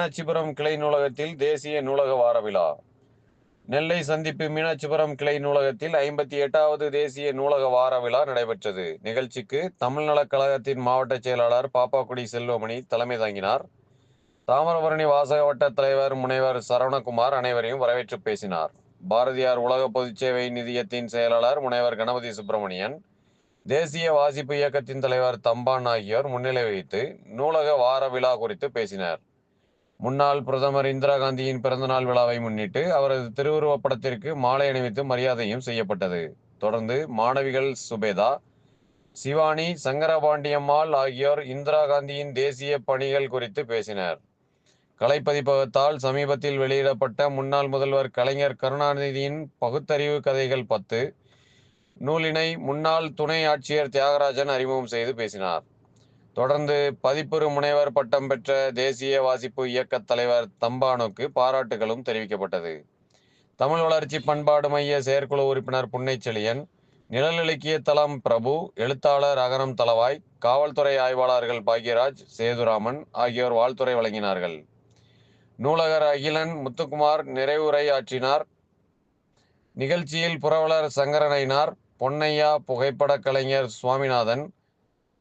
மீனாட்சிபுரம் கிளை நூலகத்தில் தேசிய நூலக வார விழா. நெல்லை சந்திப்பு மீனாட்சிபுரம் கிளை நூலகத்தில் 58வது தேசிய நூலக வார விழா நடைபெற்றது. நிகழ்ச்சிக்கு தமிழ்நலக் கழகத்தின் மாவட்ட செயலாளர் பாப்பாக்குடி செல்வமணி தலைமை தாங்கினார். தாமிரபரணி வாசக வட்ட தலைவர் முனைவர் சரவணகுமார் அனைவரையும் வரவேற்று பேசினார். பாரதியார் உலக பொதுச்சேவை நிதியத்தின் செயலாளர் முனைவர் கணபதி சுப்பிரமணியன், தேசிய வாசிப்பு இயக்கத்தின் தலைவர் தம்பான் ஆகியோர் முன்னிலை வகித்து நூலக வார விழா குறித்து பேசினர். முன்னாள் பிரதமர் இந்திரா காந்தியின் பிறந்தநாள் விழாவை முன்னிட்டு அவரது திருவுருவப் படத்திற்கு மாலை அணிவித்து மரியாதையும் செய்யப்பட்டது. தொடர்ந்து மாணவிகள் சுபேதா, சிவானி, சங்கரபாண்டியம்மாள் ஆகியோர் இந்திரா காந்தியின் தேசிய பணிகள் குறித்து பேசினர். கலைப்பதிப்பகத்தால் சமீபத்தில் வெளியிடப்பட்ட முன்னாள் முதல்வர் கலைஞர் கருணாநிதியின் பகுத்தறிவு கதைகள் 10 நூலினை முன்னாள் துணை ஆட்சியர் தியாகராஜன் அறிமுகம் செய்து பேசினார். தொடர்ந்து பதிப்புறு முனைவர் பட்டம் பெற்ற தேசிய வாசிப்பு இயக்க தலைவர் தம்பானுக்கு பாராட்டுகளும் தெரிவிக்கப்பட்டது. தமிழ் வளர்ச்சி பண்பாடு மைய செயற்குழு உறுப்பினர் புன்னைச்செழியன், நிழல் இலக்கிய தளம் பிரபு, எழுத்தாளர் அகரம் தளவாய், காவல்துறை ஆய்வாளர்கள் பாக்யராஜ், சேதுராமன் ஆகியோர் வாழ்த்துரை வழங்கினார்கள். நூலகர் அகிலன் முத்துக்குமார் நிறைவுரை ஆற்றினார். நிகழ்ச்சியில் புரவலர் சங்கரனைனார், பொன்னையா, புகைப்பட கலைஞர் சுவாமிநாதன்,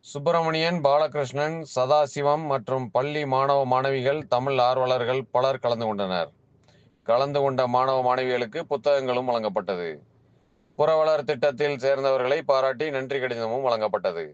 சுப்பிரமணியன், பாலகிருஷ்ணன், சதாசிவம் மற்றும் பள்ளி மாணவ மாணவிகள், தமிழ் ஆர்வலர்கள் பலர் கலந்து கொண்டனர். கலந்து கொண்ட மாணவ மாணவிகளுக்கு புத்தகங்களும் வழங்கப்பட்டது. புரவலர் திட்டத்தில் சேர்ந்தவர்களை பாராட்டி நன்றி கடிதமும் வழங்கப்பட்டது.